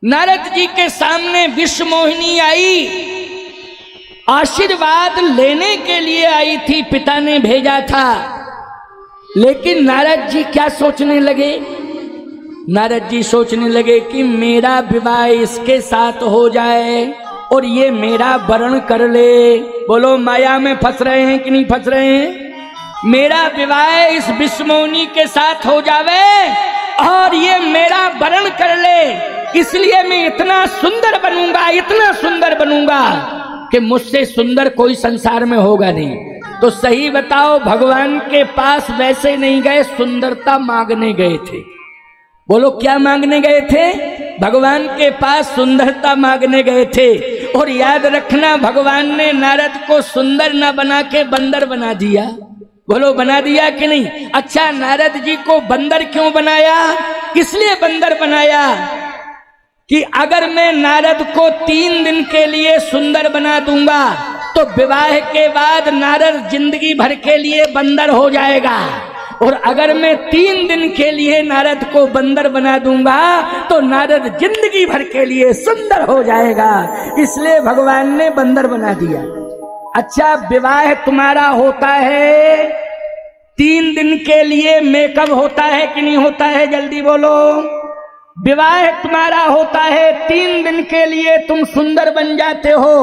नारद जी के सामने विश्व मोहिनी आई, आशीर्वाद लेने के लिए आई थी, पिता ने भेजा था। लेकिन नारद जी क्या सोचने लगे? नारद जी सोचने लगे कि मेरा विवाह इसके साथ हो जाए और ये मेरा वरण कर ले। बोलो, माया में फंस रहे हैं कि नहीं फंस रहे हैं? मेरा विवाह इस विश्वमोहिनी के साथ हो जावे और ये मेरा वरण कर ले, इसलिए मैं इतना सुंदर बनूंगा, इतना सुंदर बनूंगा कि मुझसे सुंदर कोई संसार में होगा नहीं। तो सही बताओ, भगवान के पास वैसे नहीं गए, सुंदरता मांगने गए थे। बोलो, क्या मांगने गए थे? भगवान के पास सुंदरता मांगने गए थे। और याद रखना, भगवान ने नारद को सुंदर न बना के बंदर बना दिया। बोलो, बना दिया कि नहीं? अच्छा, नारद जी को बंदर क्यों बनाया? इसलिए बंदर बनाया कि अगर मैं नारद को 3 दिन के लिए सुंदर बना दूंगा तो विवाह के बाद नारद जिंदगी भर के लिए बंदर हो जाएगा। और अगर मैं 3 दिन के लिए नारद को बंदर बना दूंगा तो नारद जिंदगी भर के लिए सुंदर हो जाएगा। इसलिए भगवान ने बंदर बना दिया। अच्छा, विवाह तुम्हारा होता है 3 दिन के लिए, मेकअप होता है कि नहीं होता है? जल्दी बोलो। विवाह तुम्हारा होता है 3 दिन के लिए, तुम सुंदर बन जाते हो।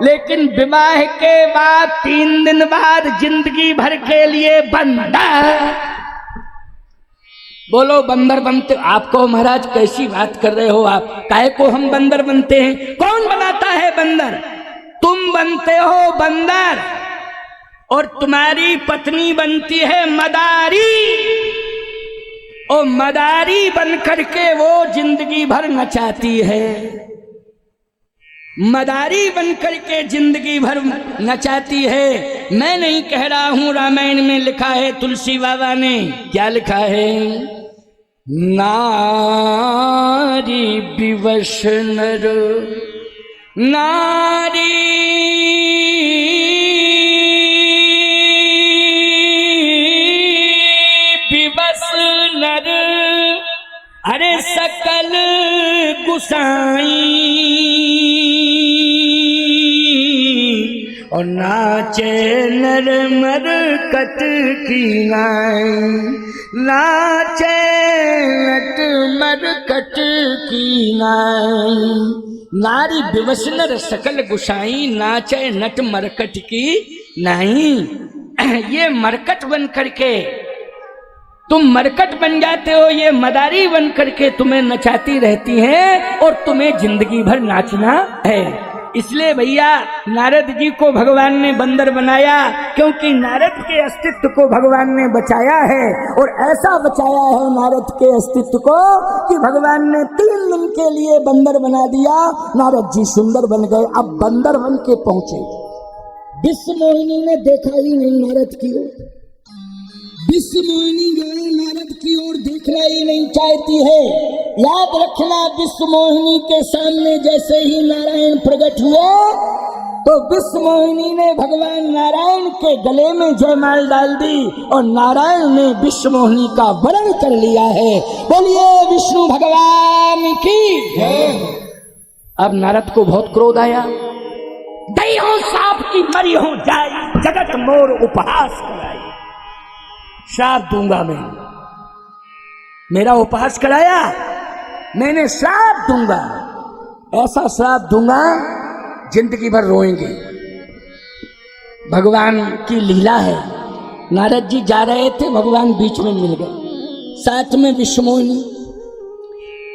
लेकिन विवाह के बाद 3 दिन बाद जिंदगी भर के लिए बंदर। बोलो, बंदर बनते? आपको महाराज कैसी बात कर रहे हो आप? काहे को हम बंदर बनते हैं? कौन बनाता है बंदर? तुम बनते हो बंदर और तुम्हारी पत्नी बनती है मदारी। और मदारी बन करके वो जिंदगी भर नचाती है। मदारी बन करके जिंदगी भर नचाती है। मैं नहीं कह रहा हूं, रामायण में लिखा है, तुलसी बाबा ने क्या लिखा है? नारी विवश नर, नारी विवश नर, अरे सकल गुसाई, और नाचे नर मरकट की नाई, नाचे नट मरकट की नाई। नारी विवश नर सकल गुसाई, नाचे नट मरकट की नाई। ये मरकट बन करके तुम मरकट बन जाते हो, ये मदारी बन करके तुम्हें नचाती रहती हैं और तुम्हें जिंदगी भर नाचना है। इसलिए भैया, नारद जी को भगवान ने बंदर बनाया क्योंकि नारद के अस्तित्व को भगवान ने बचाया है। और ऐसा बचाया है नारद के अस्तित्व को कि भगवान ने 3 दिन के लिए बंदर बना दिया। नारद जी सुंदर बन गए। अब बंदर बन के पहुंचे, विश्व मोहिनी ने देखा ही नहीं नारद की ओर। विश्व मोहिनी गए, नारद की ओर देखना ही नहीं चाहती है। याद रखना, विश्व मोहिनी के सामने जैसे ही नारायण प्रकट हुए तो विश्व मोहिनी ने भगवान नारायण के गले में जयमाल डाल दी और नारायण ने विश्व मोहिनी का वरण कर लिया है। बोलिए विष्णु भगवान की जय। अब नारद को बहुत क्रोध आया। दई हो सांप की मरी हो जाए, जगत मोर उपहास कराई। श्राप दूंगा मैं, मेरा उपहास कराया, मैंने श्राप दूंगा, ऐसा श्राप दूंगा जिंदगी भर रोएंगे। भगवान की लीला है। नारद जी जा रहे थे, भगवान बीच में मिल गए, साथ में विश्व मोहिनी।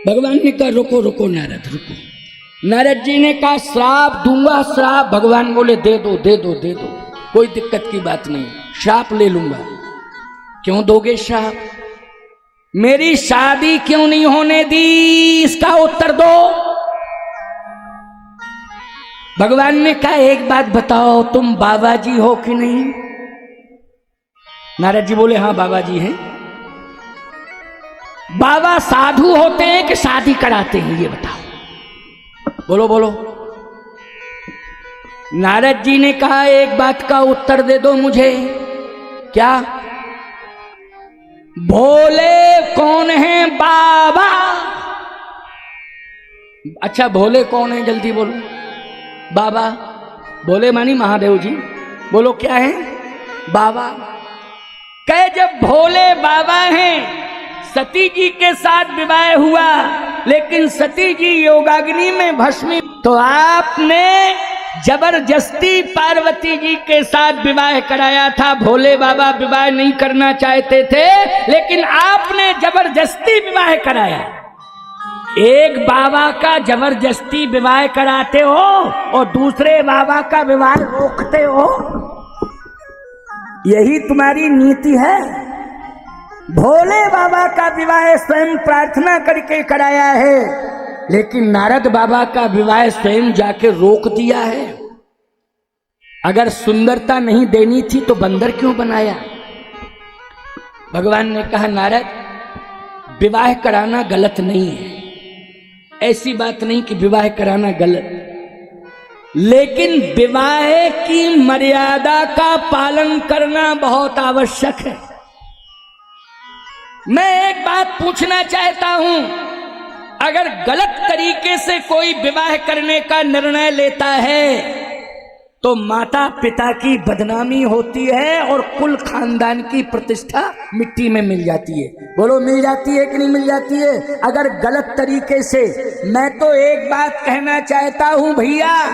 भगवान ने कहा रुको रुको नारद रुको। नारद जी ने कहा श्राप दूंगा श्राप। भगवान बोले दे दो दे दो दे दो, कोई दिक्कत की बात नहीं, श्राप ले लूंगा। क्यों दोगे श्राप? मेरी शादी क्यों नहीं होने दी, इसका उत्तर दो। भगवान ने कहा एक बात बताओ, तुम बाबा जी हो कि नहीं? नारद जी बोले हाँ बाबा जी हैं। बाबा साधु होते हैं कि शादी कराते हैं, ये बताओ। बोलो बोलो। नारद जी ने कहा एक बात का उत्तर दे दो मुझे। क्या? भोले कौन है बाबा? अच्छा भोले कौन है जल्दी बोलो। बाबा। भोले मानी महादेव जी। बोलो क्या है? बाबा। कहे जब भोले बाबा हैं, सती जी के साथ विवाह हुआ, लेकिन सती जी योगाग्नि में भस्मी, तो आपने जबरदस्ती पार्वती जी के साथ विवाह कराया था। भोले बाबा विवाह नहीं करना चाहते थे, लेकिन आपने जबरदस्ती विवाह कराया। एक बाबा का जबरदस्ती विवाह कराते हो और दूसरे बाबा का विवाह रोकते हो, यही तुम्हारी नीति है। भोले बाबा का विवाह स्वयं प्रार्थना करके कराया है, लेकिन नारद बाबा का विवाह स्वयं जाके रोक दिया है। अगर सुंदरता नहीं देनी थी तो बंदर क्यों बनाया? भगवान ने कहा नारद, विवाह कराना गलत नहीं है, ऐसी बात नहीं कि विवाह कराना गलत, लेकिन विवाह की मर्यादा का पालन करना बहुत आवश्यक है। मैं एक बात पूछना चाहता हूं, अगर गलत तरीके से कोई विवाह करने का निर्णय लेता है तो माता पिता की बदनामी होती है और कुल खानदान की प्रतिष्ठा मिट्टी में मिल जाती है। बोलो मिल जाती है कि नहीं मिल जाती है? अगर गलत तरीके से। मैं तो एक बात कहना चाहता हूं भैया,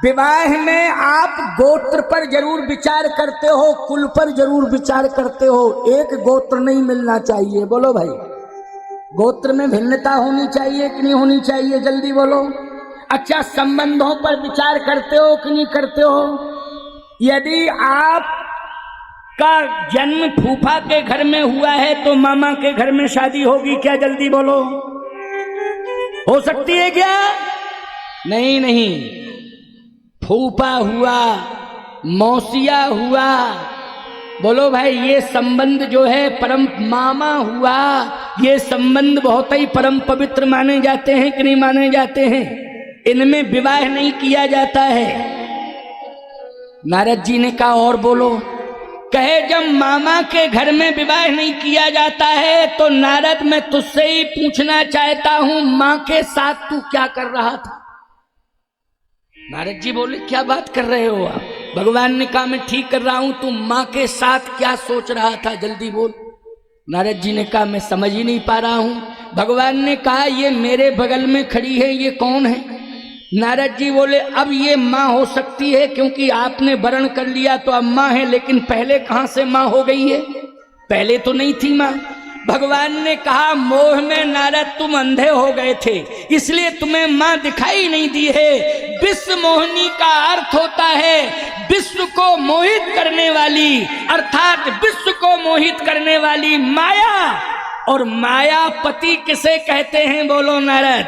विवाह में आप गोत्र पर जरूर विचार करते हो, कुल पर जरूर विचार करते हो, एक गोत्र नहीं मिलना चाहिए। बोलो भाई, गोत्र में भिन्नता होनी चाहिए कि नहीं होनी चाहिए? जल्दी बोलो। अच्छा, संबंधों पर विचार करते हो कि नहीं करते हो? यदि आप का जन्म फूफा के घर में हुआ है तो मामा के घर में शादी होगी क्या? जल्दी बोलो। हो सकती है क्या? नहीं नहीं, फूफा हुआ, मौसिया हुआ, बोलो भाई, ये संबंध जो है परम, मामा हुआ, ये संबंध बहुत ही परम पवित्र माने जाते हैं कि नहीं माने जाते हैं? इनमें विवाह नहीं किया जाता है। नारद जी ने कहा और बोलो। कहे जब मामा के घर में विवाह नहीं किया जाता है तो नारद मैं तुझसे ही पूछना चाहता हूं, मां के साथ तू क्या कर रहा था? नारद जी बोले क्या बात कर रहे हो आप? भगवान ने कहा मैं ठीक कर रहा हूं, तू मां के साथ क्या सोच रहा था? जल्दी बोल। नारद जी ने कहा मैं समझ ही नहीं पा रहा हूं। भगवान ने कहा ये मेरे बगल में खड़ी है, ये कौन है? नारद जी बोले अब ये माँ हो सकती है, क्योंकि आपने वरण कर लिया तो अब माँ है, लेकिन पहले कहां से माँ हो गई है? पहले तो नहीं थी माँ। भगवान ने कहा मोह में नारद तुम अंधे हो गए थे, इसलिए तुम्हें माँ दिखाई नहीं दी है। विश्व मोहिनी का अर्थ होता है विश्व को मोहित करने वाली, अर्थात विश्व को मोहित करने वाली माया। और मायापति किसे कहते हैं? बोलो नारद।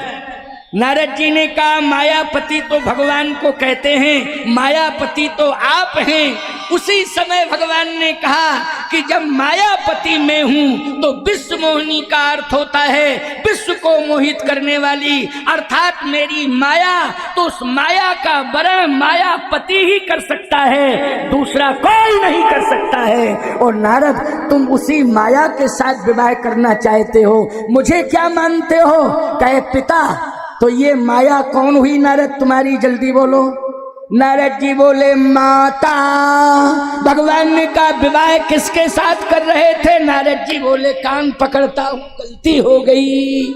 नारद जी ने कहा मायापति तो भगवान को कहते हैं, मायापति तो आप हैं। उसी समय भगवान ने कहा कि जब मायापति मैं हूं तो विश्व मोहिनी का अर्थ होता है विश्व को मोहित करने वाली, अर्थात मेरी माया। तो उस माया का वरण मायापति ही कर सकता है, दूसरा कोई नहीं कर सकता है। और नारद तुम उसी माया के साथ विवाह करना चाहते हो, मुझे क्या मानते हो? कहे पिता, तो ये माया कौन हुई नारद तुम्हारी? जल्दी बोलो। नारद जी बोले माता। भगवान ने कहा विवाह किसके साथ कर रहे थे? नारद जी बोले कान पकड़ता हूं, गलती हो गई,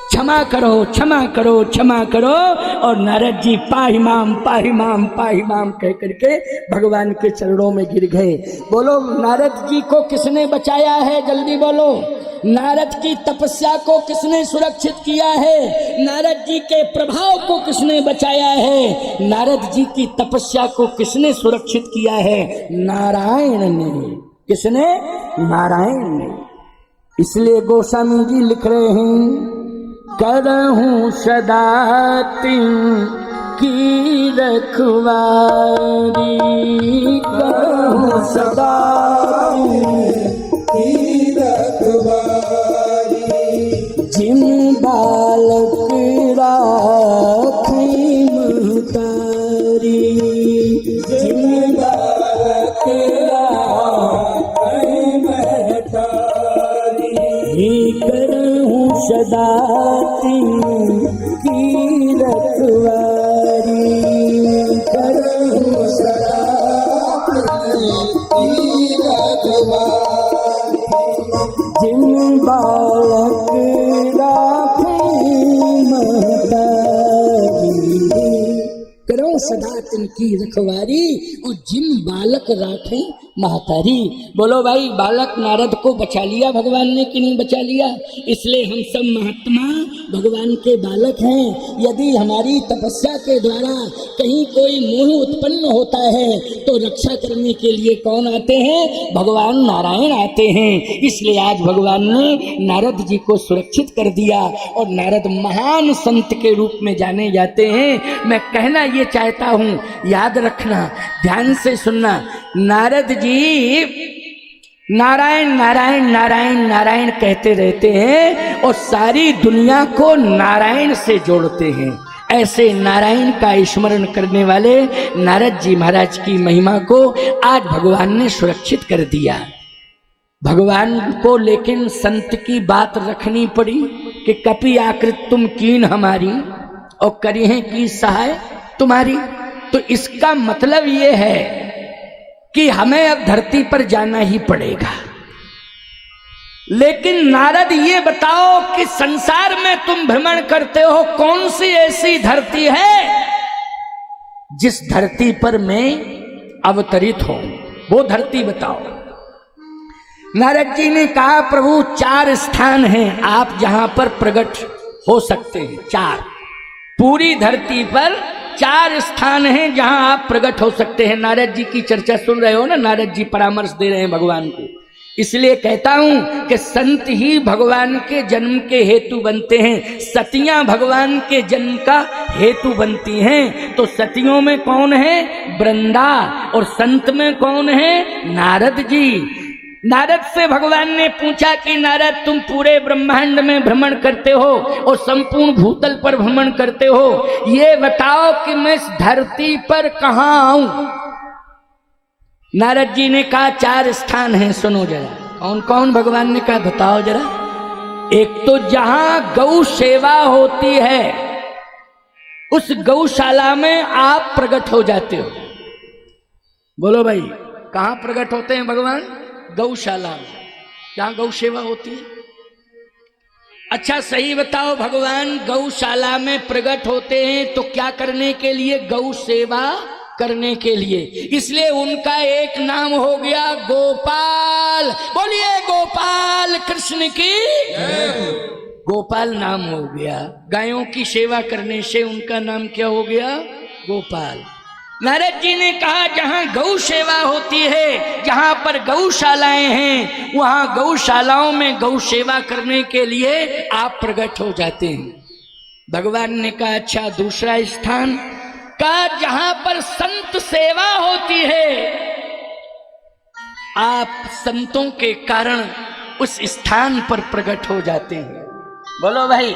क्षमा करो क्षमा करो क्षमा करो। और नारद जी पाहिमाम पाहिमाम पाहिमाम कह करके भगवान के चरणों में गिर गए। बोलो नारद जी को किसने बचाया है? जल्दी बोलो। नारद की तपस्या को किसने सुरक्षित किया है? नारद जी के प्रभाव को किसने बचाया है? नारद जी की तपस्या को किसने सुरक्षित किया है? नारायण ने। किसने? नारायण ने। इसलिए गोस्वामी जी लिख रहे हैं करहूं सदा तिन की रखवारी, करहूं सदा की रखवारी, जिन बालक राखी महतारी, जिन बालक राखी महतारी, करहूं सदा की सदा तिनकी रखवारी, जिन बालक राखे महतारी। बोलो भाई, बालक नारद को बचा लिया भगवान ने कि नहीं बचा लिया? इसलिए हम सब महात्मा भगवान के बालक हैं। यदि हमारी तपस्या के द्वारा कहीं कोई मोह उत्पन्न होता है तो रक्षा करने के लिए कौन आते हैं? भगवान नारायण आते हैं। इसलिए आज भगवान ने नारद जी को सुरक्षित कर दिया और नारद महान संत के रूप में जाने जाते हैं। मैं कहना ये चाहता हूँ, याद रखना, ध्यान से सुनना, नारद जी नारायण नारायण नारायण नारायण कहते रहते हैं और सारी दुनिया को नारायण से जोड़ते हैं। ऐसे नारायण का स्मरण करने वाले नारद जी महाराज की महिमा को आज भगवान ने सुरक्षित कर दिया। भगवान को लेकिन संत की बात रखनी पड़ी कि कपि आकृत तुम कीन हमारी और करिहे की सहाय तुम्हारी। तो इसका मतलब ये है कि हमें अब धरती पर जाना ही पड़ेगा। लेकिन नारद ये बताओ कि संसार में तुम भ्रमण करते हो, कौन सी ऐसी धरती है जिस धरती पर मैं अवतरित हूं? वो धरती बताओ। नारद जी ने कहा, प्रभु 4 स्थान हैं आप जहां पर प्रकट हो सकते हैं। 4, पूरी धरती पर 4 स्थान हैं जहां आप प्रकट हो सकते हैं। नारद जी की चर्चा सुन रहे हो ना, नारद जी परामर्श दे रहे हैं भगवान को। इसलिए कहता हूं कि संत ही भगवान के जन्म के हेतु बनते हैं, सतियां भगवान के जन्म का हेतु बनती हैं। तो सतियों में कौन है? वृंदा। और संत में कौन है? नारद जी। नारद से भगवान ने पूछा कि नारद, तुम पूरे ब्रह्मांड में भ्रमण करते हो और संपूर्ण भूतल पर भ्रमण करते हो, ये बताओ कि मैं इस धरती पर कहां आऊं? नारद जी ने कहा 4 स्थान हैं, सुनो जरा। कौन कौन? भगवान ने कहा बताओ जरा। एक तो जहां गौ सेवा होती है, उस गौशाला में आप प्रकट हो जाते हो। बोलो भाई, कहां प्रकट होते हैं भगवान? गौशाला में, जहां गौ सेवा होती है। अच्छा सही बताओ, भगवान गौशाला में प्रकट होते हैं तो क्या करने के लिए? गौ सेवा करने के लिए। इसलिए उनका एक नाम हो गया गोपाल। बोलिए गोपाल कृष्ण की। गोपाल नाम हो गया। गायों की सेवा करने से उनका नाम क्या हो गया? गोपाल। नारद जी ने कहा जहां गौ सेवा होती है, जहां पर गौशालाएं हैं, वहां गौशालाओं में गौ सेवा करने के लिए आप प्रकट हो जाते हैं। भगवान ने कहा अच्छा दूसरा स्थान? का जहां पर संत सेवा होती है, आप संतों के कारण उस स्थान पर प्रकट हो जाते हैं। बोलो भाई,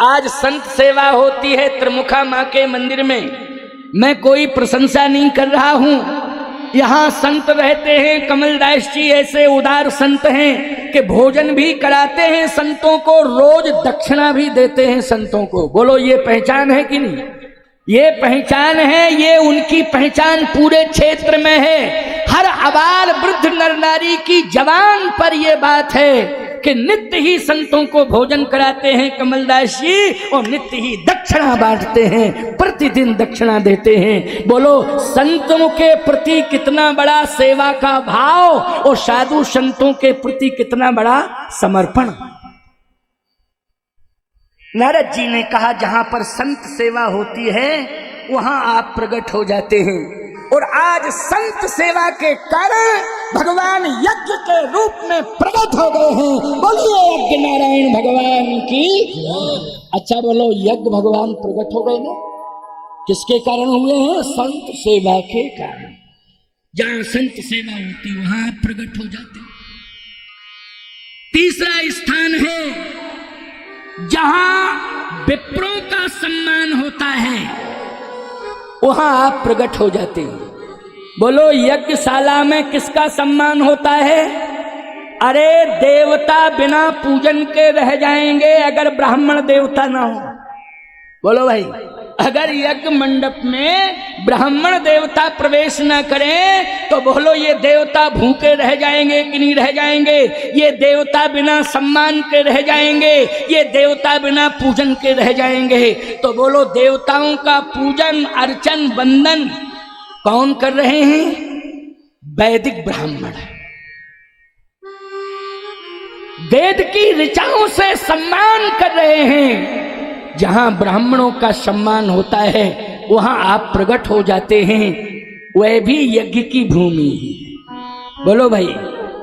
आज संत सेवा होती है त्रिमुखा मां के मंदिर में। मैं कोई प्रशंसा नहीं कर रहा हूं, यहां संत रहते हैं। कमलदास जी ऐसे उदार संत हैं कि भोजन भी कराते हैं संतों को, रोज दक्षिणा भी देते हैं संतों को। बोलो ये पहचान है कि नहीं? ये पहचान है, ये उनकी पहचान पूरे क्षेत्र में है। हर आबाल वृद्ध नर नारी की जबान पर यह बात है कि नित्य ही संतों को भोजन कराते हैं कमलदास जी और नित्य ही दक्षिणा बांटते हैं, प्रतिदिन दक्षिणा देते हैं। बोलो संतों के प्रति कितना बड़ा सेवा का भाव और साधु संतों के प्रति कितना बड़ा समर्पण। नारद जी ने कहा जहां पर संत सेवा होती है वहां आप प्रकट हो जाते हैं। और आज संत सेवा के कारण भगवान यज्ञ के रूप में प्रकट हो गए हैं। बोलिए यज्ञ नारायण भगवान की। अच्छा बोलो, यज्ञ भगवान प्रकट हो गए ना, किसके कारण हुए हैं? संत सेवा के कारण। जहां संत सेवा होती वहां आप प्रकट हो जाते। तीसरा स्थान है जहां विप्रों का सम्मान होता है, वहां आप प्रकट हो जाते हैं। बोलो यज्ञशाला में किसका सम्मान होता है? अरे देवता बिना पूजन के रह जाएंगे अगर ब्राह्मण देवता ना हो। बोलो भाई, अगर यज्ञ मंडप में ब्राह्मण देवता प्रवेश न करें तो बोलो ये देवता भूखे रह जाएंगे कि नहीं रह जाएंगे? ये देवता बिना सम्मान के रह जाएंगे, ये देवता बिना पूजन के रह जाएंगे। तो बोलो देवताओं का पूजन अर्चन वंदन कौन कर रहे हैं? वैदिक ब्राह्मण। वेद की ऋचाओं से सम्मान कर रहे हैं। जहां ब्राह्मणों का सम्मान होता है वहां आप प्रकट हो जाते हैं, वह भी यज्ञ की भूमि है। बोलो भाई,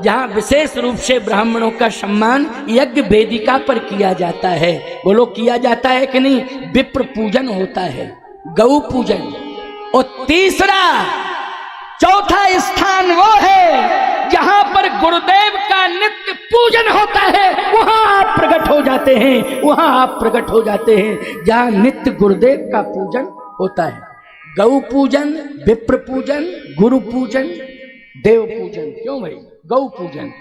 जहां विशेष रूप से ब्राह्मणों का सम्मान यज्ञ वेदिका पर किया जाता है। बोलो किया जाता है कि नहीं? विप्र पूजन होता है, गौ पूजन। और तीसरा चौथा स्थान वो है जहां पर गुरुदेव का नित्य पूजन होता है, वहां आप प्रकट हो जाते हैं, वहां आप प्रकट हो जाते हैं जहां नित्य गुरुदेव का पूजन होता है। गौ पूजन, विप्र पूजन, गुरु पूजन, देव पूजन। क्यों भाई? गौ पूजन।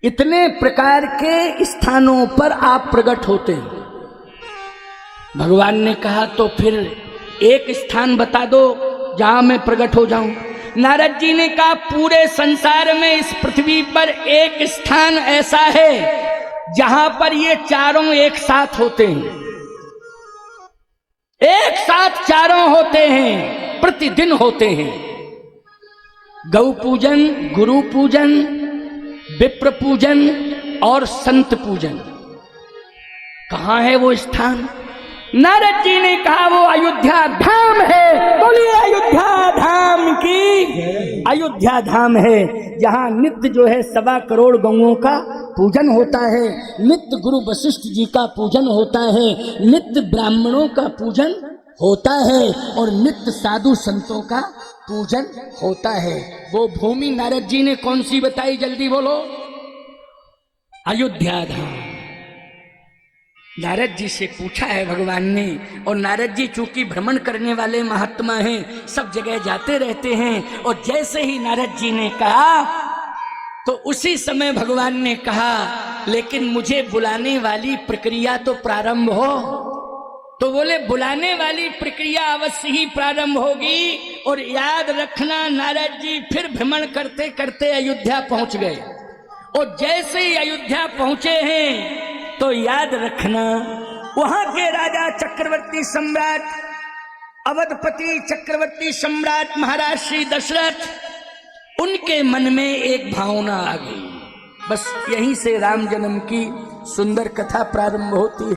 इतने प्रकार के स्थानों पर आप प्रकट होते हैं। भगवान ने कहा तो फिर एक स्थान बता दो जहां मैं प्रकट हो जाऊं। नारद जी ने कहा पूरे संसार में इस पृथ्वी पर एक स्थान ऐसा है जहां पर ये चारों एक साथ होते हैं, एक साथ चारों होते हैं, प्रतिदिन होते हैं। गौ पूजन, गुरु पूजन, विप्र पूजन और संत पूजन। कहां है वो स्थान? नारद जी ने कहा वो अयोध्या धाम है। बोलिए अयोध्या धाम की। अयोध्या धाम है जहां नित्य जो है 1.25 करोड़ गौओं का पूजन होता है, नित्य गुरु वशिष्ठ जी का पूजन होता है, नित्य ब्राह्मणों का पूजन होता है और नित्य साधु संतों का पूजन होता है। वो भूमि नारद जी ने कौन सी बताई? जल्दी बोलो। अयोध्या धाम। नारद जी से पूछा है भगवान ने, और नारद जी चूंकि भ्रमण करने वाले महात्मा हैं, सब जगह जाते रहते हैं, और जैसे ही नारद जी ने कहा तो उसी समय भगवान ने कहा लेकिन मुझे बुलाने वाली प्रक्रिया तो प्रारंभ हो। तो बोले बुलाने वाली प्रक्रिया अवश्य ही प्रारंभ होगी। और याद रखना नारद जी फिर भ्रमण करते करते अयोध्या पहुंच गए, और जैसे ही अयोध्या पहुंचे हैं तो याद रखना वहां के राजा चक्रवर्ती सम्राट, अवधपति चक्रवर्ती सम्राट महाराज श्री दशरथ, उनके मन में एक भावना आ गई। बस यहीं से राम जन्म की सुंदर कथा प्रारंभ होती है।